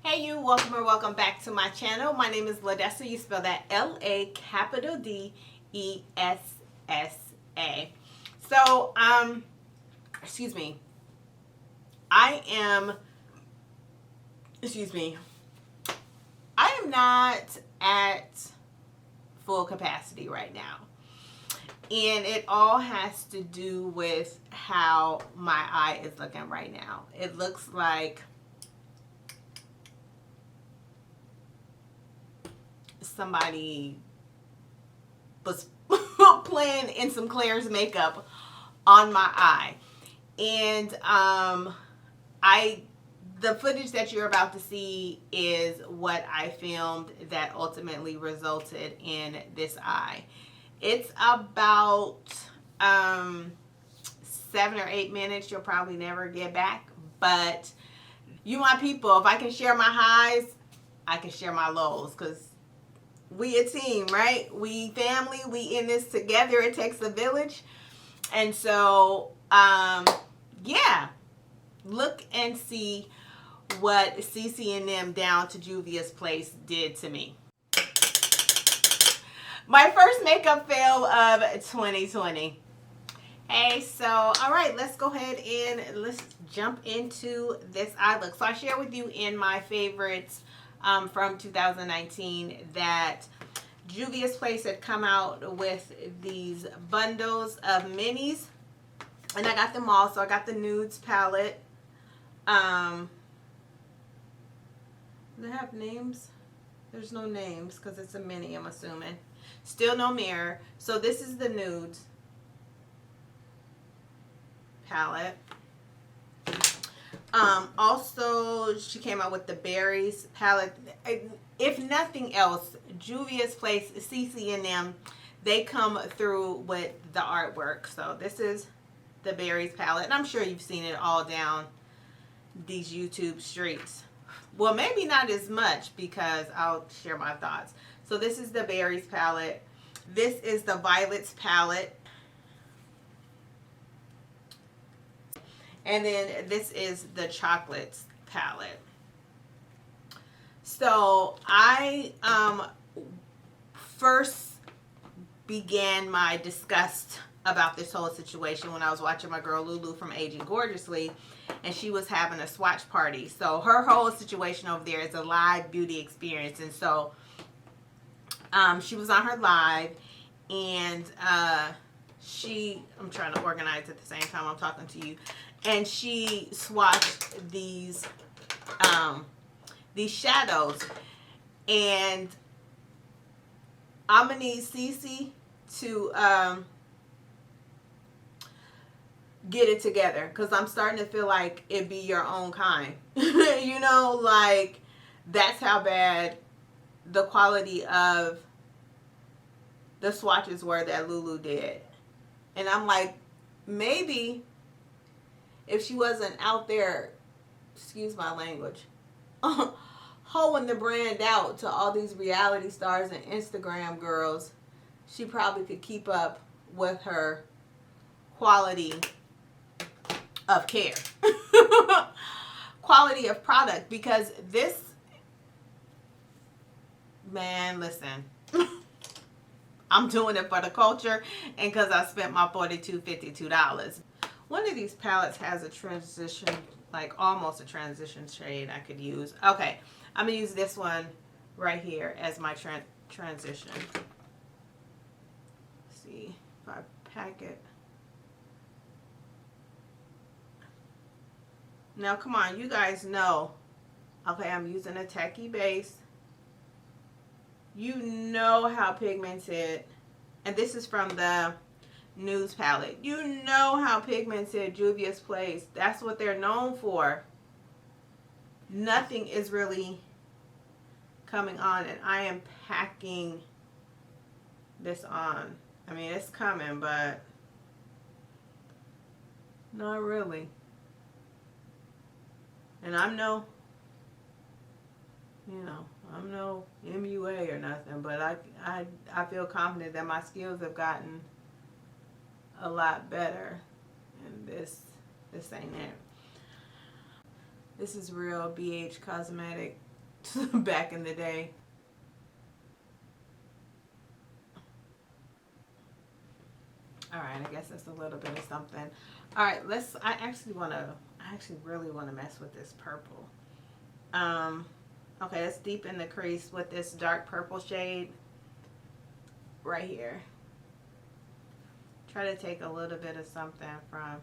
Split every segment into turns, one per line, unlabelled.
Hey you, welcome or welcome back to my channel. My name is Ladessa. You spell that Ladessa. So, excuse me. I am, excuse me. I am not at full capacity right now. And it all has to do with how my eye is looking right now. It looks like somebody was playing in some Claire's makeup on my eye. And the footage that you're about to see is what I filmed that ultimately resulted in this eye. It's about 7 or 8 minutes. You'll probably never get back, but you my people, if I can share my highs, I can share my lows, because we a team, right? We family, we in this together. It takes a village. And so yeah, look and see what Cece and them down to Juvia's place did to me. My first makeup fail of 2020. Hey, so all right, let's go ahead and let's jump into this eye look. So I share with you in my favorites from 2019 that Juvia's Place had come out with these bundles of minis, and I got them all. So I got the nudes palette. Do they have names? There's no names because it's a mini, I'm assuming. Still no mirror. So this is the nudes palette. Also, she came out with the berries palette. If nothing else, Juvia's Place, Cece and them, they come through with the artwork. So this is the berries palette, and I'm sure you've seen it all down these YouTube streets. Well, maybe not as much, because I'll share my thoughts. So this is the berries palette. This is the violets palette. And then this is the chocolates palette. So I first began my disgust about this whole situation when I was watching my girl Lulu from Aging Gorgeously, and she was having a swatch party. So her whole situation over there is a live beauty experience. And so she was on her live, and I'm trying to organize at the same time I'm talking to you. And she swatched these shadows, and I'm gonna need Cece to get it together, because I'm starting to feel like it be your own kind. You know, like that's how bad the quality of the swatches were that Lulu did. And I'm like, maybe if she wasn't out there, excuse my language, hoeing the brand out to all these reality stars and Instagram girls, she probably could keep up with her quality of care. Quality of product. Because this, man, listen, I'm doing it for the culture and because I spent my $42.52. One of these palettes has a transition, like almost a transition shade I could use. Okay, I'm going to use this one right here as my transition. Let's see if I pack it. Now, come on, you guys know. Okay, I'm using a techie base. You know how pigmented, and this is from the Nudes palette. You know how pigmented Juvia's Place, that's what they're known for. Nothing is really coming on, and I am packing this on. I mean, it's coming, but not really. And I'm no, you know, I'm no MUA or nothing, but I feel confident that my skills have gotten a lot better, and this ain't it. This is real BH Cosmetic back in the day. All right, I guess that's a little bit of something. All right, I actually really want to mess with this purple. Okay, let's deepen the crease with this dark purple shade right here. Try to take a little bit of something from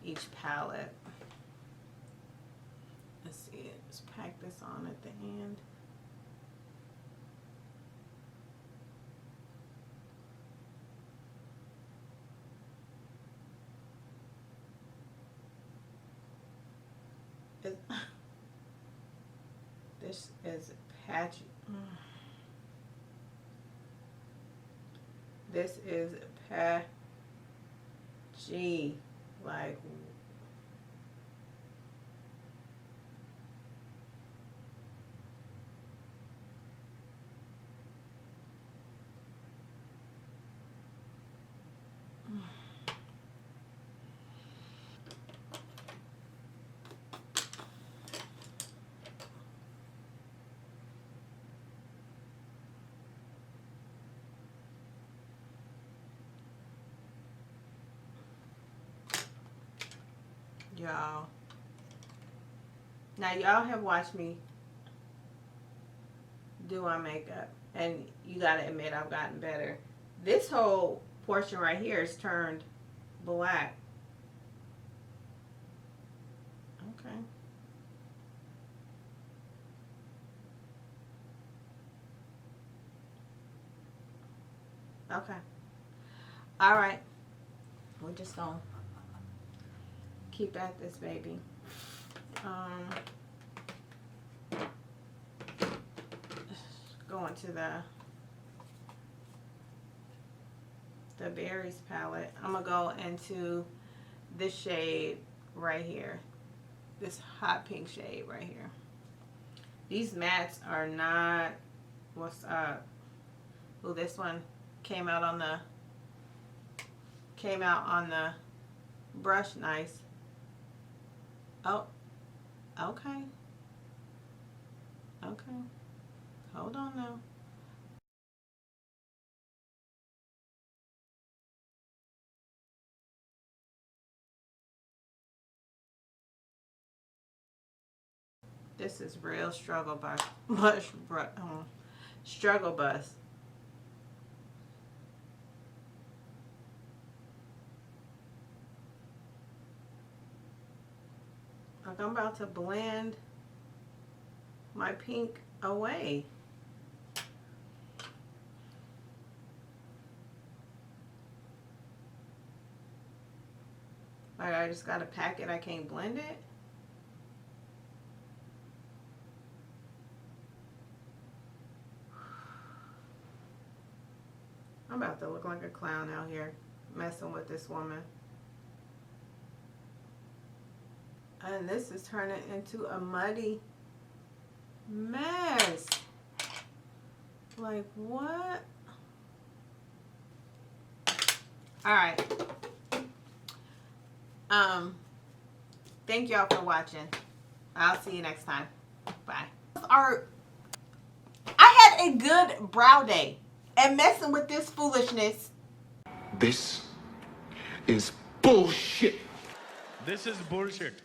each palette. Let's see it. Let's pack this on at the end. This is patchy. This is patchy. Like, y'all. Now, y'all have watched me do my makeup, and you gotta admit I've gotten better. This whole portion right here is turned black. Okay. Okay. All right. We're just gonna keep at this, baby. Going to the berries palette. I'm gonna go into this shade right here, this hot pink shade right here. These mattes are not what's up. Ooh, this one came out on the brush nice. Oh, okay. Okay. Hold on now. This is real struggle bus. Struggle bus. Like, I'm about to blend my pink away. Like, I just gotta pack it. I can't blend it. I'm about to look like a clown out here messing with this woman. And this is turning into a muddy mess. Like, what? All right. Thank y'all for watching. I'll see you next time. Bye. I had a good brow day, and messing with this foolishness.
This is bullshit.
This is bullshit.